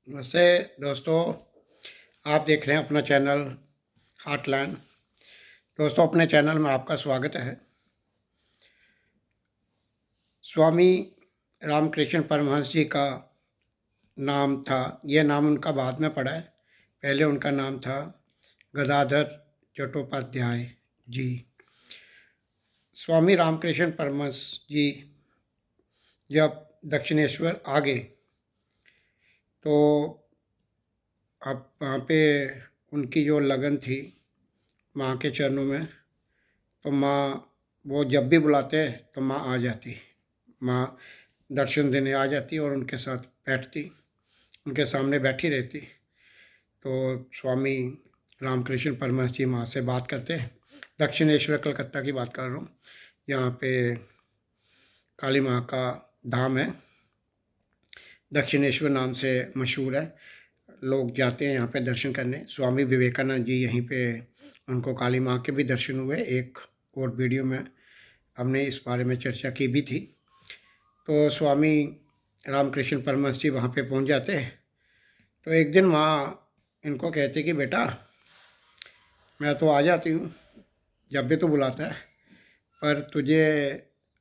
वैसे दोस्तों, आप देख रहे हैं अपना चैनल हार्टलैंड। दोस्तों, अपने चैनल में आपका स्वागत है। स्वामी रामकृष्ण परमहंस जी का नाम था, ये नाम उनका बाद में पड़ा है। पहले उनका नाम था गदाधर चट्टोपाध्याय जी। स्वामी रामकृष्ण परमहंस जी जब दक्षिणेश्वर आ गए तो अब वहाँ पे उनकी जो लगन थी माँ के चरणों में, तो माँ वो जब भी बुलाते तो माँ आ जाती। माँ दर्शन देने आ जाती और उनके साथ बैठती, उनके सामने बैठी रहती। तो स्वामी रामकृष्ण परमहंस जी माँ से बात करते। दक्षिणेश्वर कलकत्ता की बात कर रहा हूँ। यहाँ पे काली माँ का धाम है, दक्षिणेश्वर नाम से मशहूर है। लोग जाते हैं यहाँ पे दर्शन करने। स्वामी विवेकानंद जी यहीं पे उनको काली माँ के भी दर्शन हुए। एक और वीडियो में हमने इस बारे में चर्चा की भी थी। तो स्वामी रामकृष्ण परमहंस जी वहाँ पे पहुँच जाते। तो एक दिन माँ इनको कहती कि बेटा, मैं तो आ जाती हूँ जब भी तो बुलाता है, पर तुझे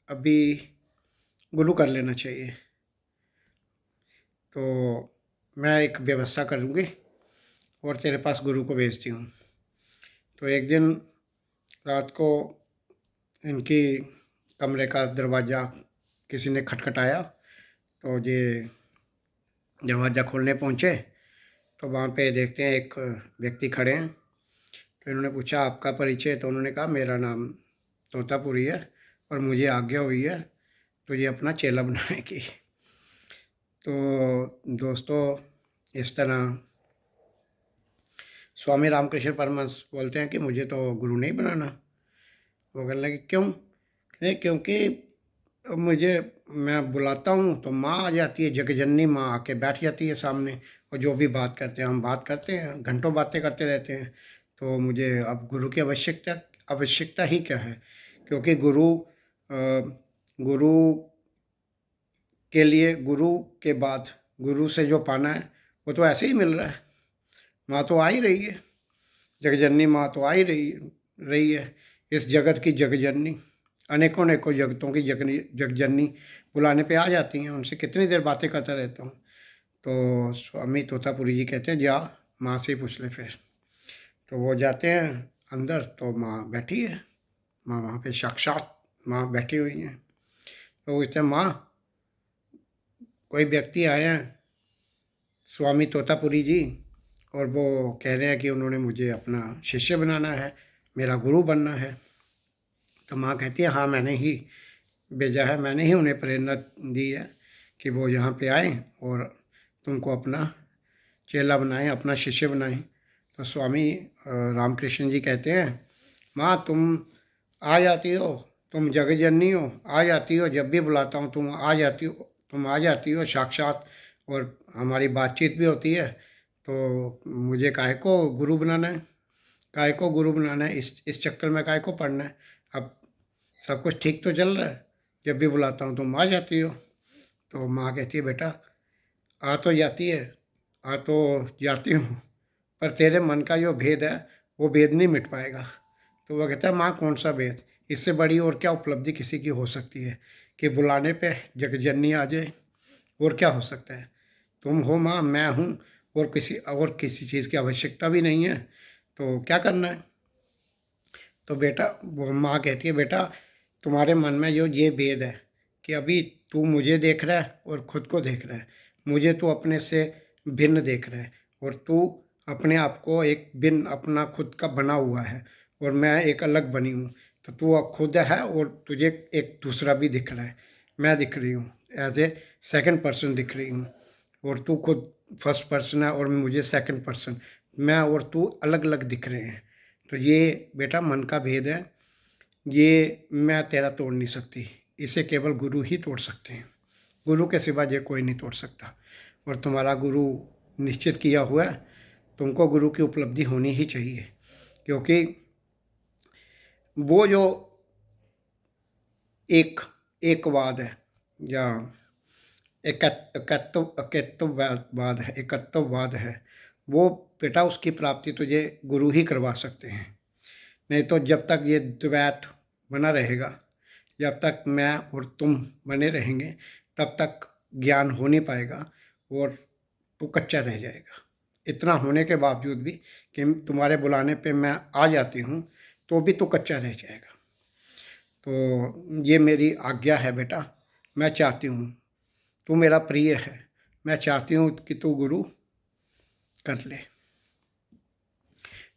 अभी गुरु कर लेना चाहिए। तो मैं एक व्यवस्था करूँगी और तेरे पास गुरु को भेजती हूँ। तो एक दिन रात को इनकी कमरे का दरवाज़ा किसी ने खटखटाया। तो ये दरवाज़ा खोलने पहुँचे तो वहाँ पे देखते हैं एक व्यक्ति खड़े हैं। तो इन्होंने पूछा आपका परिचय? तो उन्होंने कहा मेरा नाम तोतापुरी है और मुझे आज्ञा हुई है तुझे अपना चेला बनाने की। तो दोस्तों, इस तरह स्वामी रामकृष्ण परमहंस बोलते हैं कि मुझे तो गुरु नहीं बनाना। वो कहने लगे क्यों? नहीं, क्योंकि मुझे मैं बुलाता हूँ तो माँ आ जाती है, जगजननी माँ आके बैठ जाती है सामने, और जो भी बात करते हैं हम बात करते हैं, घंटों बातें करते रहते हैं। तो मुझे अब गुरु की आवश्यकता ही क्या है? क्योंकि गुरु के लिए, गुरु के बाद गुरु से जो पाना है वो तो ऐसे ही मिल रहा है। माँ तो आ ही रही है, जगजननी माँ तो आ ही रही है, इस जगत की जगजननी, अनेकों अनेकों जगतों की जगजननी बुलाने पे आ जाती हैं। उनसे कितनी देर बातें करता रहता हूँ। तो स्वामी तोतापुरी जी कहते हैं जा माँ से ही पूछ ले फिर। तो वो जाते हैं अंदर तो माँ बैठी है। माँ वहाँ पे साक्षात माँ बैठी हुई हैं। तो वो कहते हैं माँ, कोई व्यक्ति आए हैं स्वामी तोतापुरी जी, और वो कह रहे हैं कि उन्होंने मुझे अपना शिष्य बनाना है, मेरा गुरु बनना है। तो माँ कहती है हाँ, मैंने ही भेजा है, मैंने ही उन्हें प्रेरणा दी है कि वो यहाँ पे आए और तुमको अपना चेला बनाएं, अपना शिष्य बनाएं। तो स्वामी रामकृष्ण जी कहते हैं माँ, तुम आ जाती हो, तुम जगजननी हो, आ जाती हो जब भी बुलाता हूँ तुम आ जाती हो, तुम आ जाती हो साक्षात, और हमारी बातचीत भी होती है। तो मुझे काहे को गुरु बनाना है, काहे को गुरु बनाना है, इस चक्कर में काहे को पढ़ना है? अब सब कुछ ठीक तो चल रहा है, जब भी बुलाता हूँ तुम आ जाती हो। तो माँ कहती है बेटा, आ तो जाती है, आ तो जाती हूँ, पर तेरे मन का जो भेद है वो भेद नहीं मिट पाएगा। तो वह कहता है माँ, कौन सा भेद? इससे बड़ी और क्या उपलब्धि किसी की हो सकती है कि बुलाने पे जगजननी आ जाए? और क्या हो सकता है? तुम हो माँ, मैं हूँ, और किसी चीज़ की आवश्यकता भी नहीं है। तो क्या करना है? तो बेटा, वो माँ कहती है बेटा, तुम्हारे मन में जो ये भेद है कि अभी तू मुझे देख रहा है और ख़ुद को देख रहा है, मुझे तो अपने से भिन्न देख रहा है, और तू अपने आप को एक भिन्न, अपना खुद का बना हुआ है, और मैं एक अलग बनी हूँ। तो तू अब खुद है और तुझे एक दूसरा भी दिख रहा है, मैं दिख रही हूँ, एज ए सेकंड पर्सन दिख रही हूँ, और तू खुद फर्स्ट पर्सन है और मुझे सेकंड पर्सन, मैं और तू अलग अलग दिख रहे हैं। तो ये बेटा मन का भेद है, ये मैं तेरा तोड़ नहीं सकती, इसे केवल गुरु ही तोड़ सकते हैं। गुरु के सिवा ये कोई नहीं तोड़ सकता, और तुम्हारा गुरु निश्चित किया हुआ है, तुमको गुरु की उपलब्धि होनी ही चाहिए। क्योंकि वो जो एकवाद है, या एकत्ववाद है, वो बेटा उसकी प्राप्ति तुझे गुरु ही करवा सकते हैं। नहीं तो जब तक ये द्वैत बना रहेगा, जब तक मैं और तुम बने रहेंगे, तब तक ज्ञान हो नहीं पाएगा और तू कच्चा रह जाएगा। इतना होने के बावजूद भी कि तुम्हारे बुलाने पे मैं आ जाती हूँ, तो भी तू कच्चा रह जाएगा। तो ये मेरी आज्ञा है बेटा, मैं चाहती हूँ, तू मेरा प्रिय है, मैं चाहती हूँ कि तू गुरु कर ले।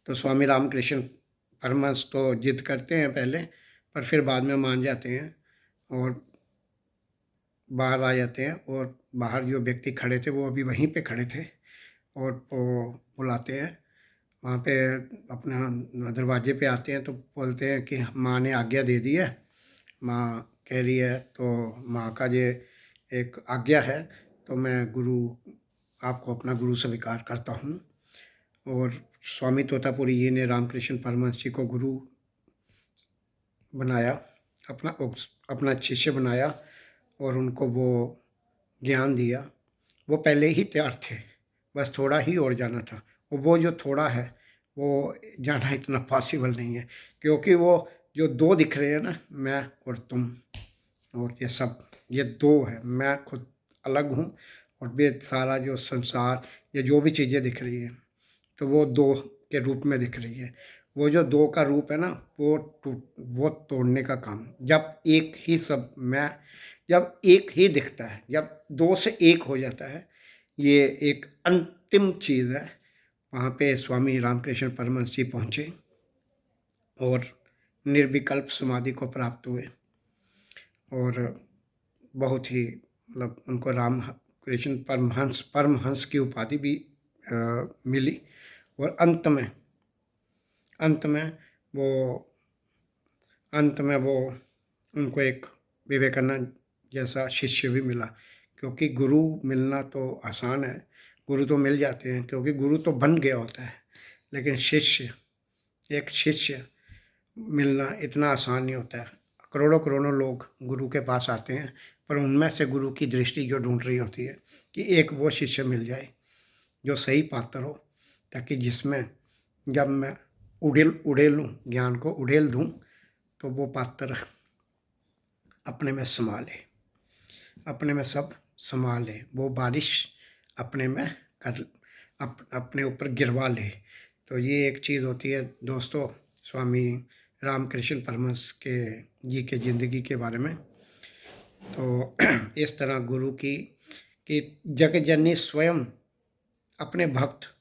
तो स्वामी रामकृष्ण परमहंस तो जिद करते हैं पहले, पर फिर बाद में मान जाते हैं और बाहर आ जाते हैं। और बाहर जो व्यक्ति खड़े थे वो अभी वहीं पे खड़े थे, और वो बुलाते हैं वहाँ पे, अपना दरवाजे पे आते हैं तो बोलते हैं कि माँ ने आज्ञा दे दी है, माँ कह रही है, तो माँ का ये एक आज्ञा है, तो मैं गुरु आपको अपना गुरु स्वीकार करता हूँ। और स्वामी तोतापुरी जी ने रामकृष्ण परमहंस जी को गुरु बनाया, अपना शिष्य बनाया और उनको वो ज्ञान दिया। वो पहले ही तैयार थे, बस थोड़ा ही और जाना था। वो जो थोड़ा है वो जाना इतना पॉसिबल नहीं है, क्योंकि वो जो दो दिख रहे हैं ना, मैं और तुम और ये सब, ये दो है। मैं खुद अलग हूँ और ये सारा जो संसार, ये जो भी चीज़ें दिख रही है, तो वो दो के रूप में दिख रही है। वो जो दो का रूप है ना, वो तोड़ने का काम, जब एक ही सब मैं, जब एक ही दिखता है, जब दो से एक हो जाता है, ये एक अंतिम चीज़ है। वहाँ पे स्वामी रामकृष्ण परमहंस जी पहुँचे और निर्विकल्प समाधि को प्राप्त हुए, और बहुत ही मतलब उनको रामकृष्ण परमहंस की उपाधि भी मिली। और अंत में वो उनको एक विवेकानंद जैसा शिष्य भी मिला, क्योंकि गुरु मिलना तो आसान है, गुरु तो मिल जाते हैं, क्योंकि गुरु तो बन गया होता है, लेकिन एक शिष्य मिलना इतना आसान नहीं होता है। करोड़ों करोड़ों लोग गुरु के पास आते हैं, पर उनमें से गुरु की दृष्टि जो ढूंढ रही होती है कि एक वो शिष्य मिल जाए जो सही पात्र हो, ताकि जिसमें जब मैं उड़ेलूँ, ज्ञान को उड़ेल दूँ, तो वो पात्र अपने में समा ले, अपने में सब समा ले, वो बारिश अपने में कर अपने ऊपर गिरवा ले। तो ये एक चीज़ होती है दोस्तों, स्वामी रामकृष्ण परमहंस जी के ज़िंदगी के बारे में। तो इस तरह गुरु की कि जगजननी स्वयं अपने भक्त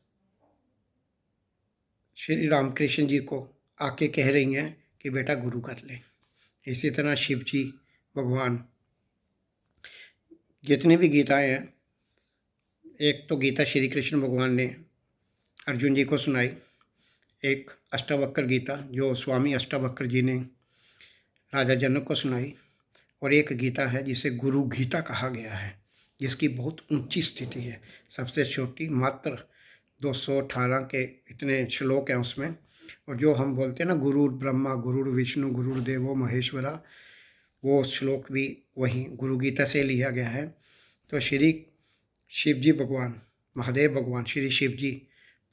श्री रामकृष्ण जी को आके कह रही हैं कि बेटा गुरु कर ले। इसी तरह शिव जी भगवान, जितनी भी गीताएं हैं, एक तो गीता श्री कृष्ण भगवान ने अर्जुन जी को सुनाई, एक अष्टावक्र गीता जो स्वामी अष्टावक्र जी ने राजा जनक को सुनाई, और एक गीता है जिसे गुरु गीता कहा गया है, जिसकी बहुत ऊंची स्थिति है, सबसे छोटी, मात्र 218 के इतने श्लोक हैं उसमें। और जो हम बोलते हैं ना, गुरुर ब्रह्मा गुरुर विष्णु गुरुर्देवो महेश्वरा, वो श्लोक भी वही गुरु गीता से लिया गया है। तो श्री शिव जी भगवान, महादेव भगवान श्री शिव जी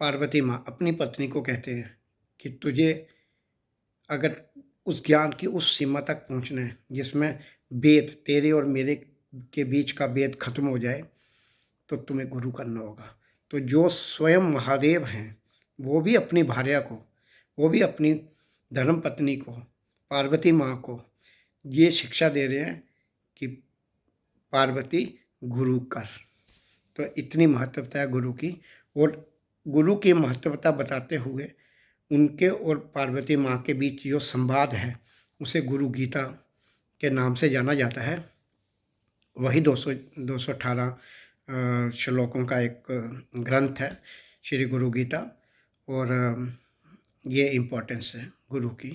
पार्वती माँ अपनी पत्नी को कहते हैं कि तुझे अगर उस ज्ञान की उस सीमा तक पहुँचना है जिसमें वेद, तेरे और मेरे के बीच का वेद खत्म हो जाए, तो तुम्हें गुरु करना होगा। तो जो स्वयं महादेव हैं, वो भी अपनी भार्या को, वो भी अपनी धर्म पत्नी को, पार्वती माँ को ये शिक्षा दे रहे हैं कि पार्वती गुरु कर। तो इतनी महत्वता है गुरु की, और गुरु की महत्वता बताते हुए उनके और पार्वती माँ के बीच जो संवाद है उसे गुरु गीता के नाम से जाना जाता है। वही 218 श्लोकों का एक ग्रंथ है श्री गुरु गीता। और ये इम्पोर्टेंस है गुरु की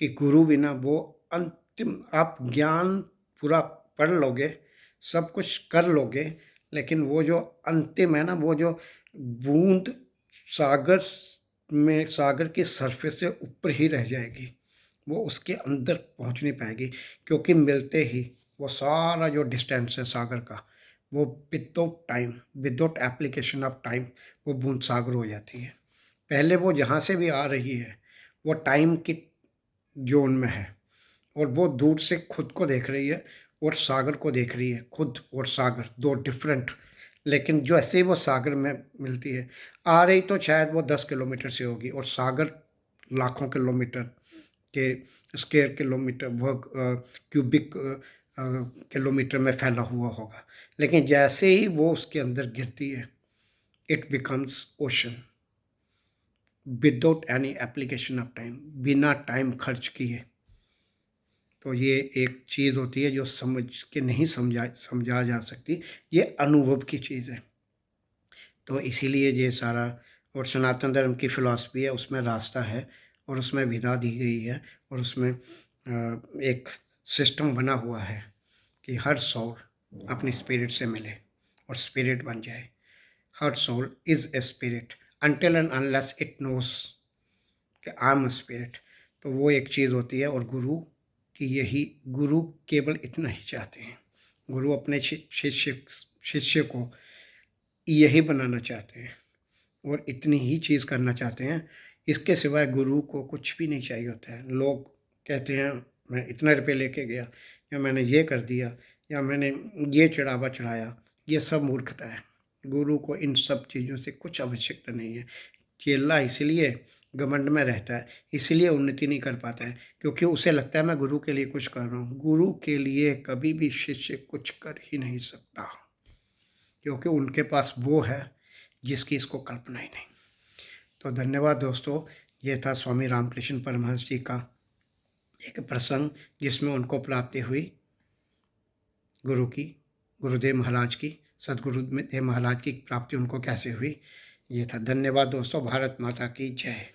कि गुरु बिना वो अंतिम, आप ज्ञान पूरा पढ़ लोगे, सब कुछ कर लोगे, लेकिन वो जो अंतिम है ना, वो जो बूंद सागर की सरफेस से ऊपर ही रह जाएगी, वो उसके अंदर पहुंच नहीं पाएगी, क्योंकि मिलते ही वो सारा जो डिस्टेंस है सागर का, वो without time, without application of time वो बूंद सागर हो जाती है। पहले वो जहाँ से भी आ रही है वो टाइम की जोन में है, और वो दूर से खुद को देख रही है और सागर को देख रही है। खुद और सागर दो डिफरेंट, लेकिन जो ऐसे ही वो सागर में मिलती है, आ रही तो शायद वो 10 किलोमीटर से होगी और सागर लाखों किलोमीटर के स्क्वायर किलोमीटर वो क्यूबिक किलोमीटर में फैला हुआ होगा। लेकिन जैसे ही वो उसके अंदर गिरती है, it becomes ocean without any application of time, बिना टाइम खर्च किए। तो ये एक चीज़ होती है जो समझ के नहीं समझा जा सकती, ये अनुभव की चीज़ है। तो इसीलिए ये सारा, और सनातन धर्म की फ़िलॉसफी है, उसमें रास्ता है और उसमें विधा दी गई है, और उसमें एक सिस्टम बना हुआ है कि हर सोल अपनी स्पिरिट से मिले और स्पिरिट बन जाए। हर soul is a spirit until and unless it knows कि आई एम अ स्पिरिट। तो वो एक चीज़ होती है। और गुरु की यही, गुरु केवल इतना ही चाहते हैं, गुरु अपने शिष्य को यही बनाना चाहते हैं और इतनी ही चीज़ करना चाहते हैं। इसके सिवाय गुरु को कुछ भी नहीं चाहिए होता है। लोग कहते हैं मैं इतना रुपये लेके गया, या मैंने ये कर दिया, या मैंने ये चढ़ावा चढ़ाया, ये सब मूर्खता है। गुरु को इन सब चीज़ों से कुछ आवश्यकता नहीं है। चेला इसलिए घमंड में रहता है, इसलिए उन्नति नहीं कर पाता है, क्योंकि उसे लगता है मैं गुरु के लिए कुछ कर रहा हूँ। गुरु के लिए कभी भी शिष्य कुछ कर ही नहीं सकता, क्योंकि उनके पास वो है जिसकी इसको कल्पना ही नहीं। तो धन्यवाद दोस्तों, ये था स्वामी रामकृष्ण परमहंस जी का एक प्रसंग जिसमें उनको प्राप्ति हुई गुरु की, गुरुदेव महाराज की, सदगुरुदेव महाराज की प्राप्ति उनको कैसे हुई, ये था। धन्यवाद दोस्तों। भारत माता की जय।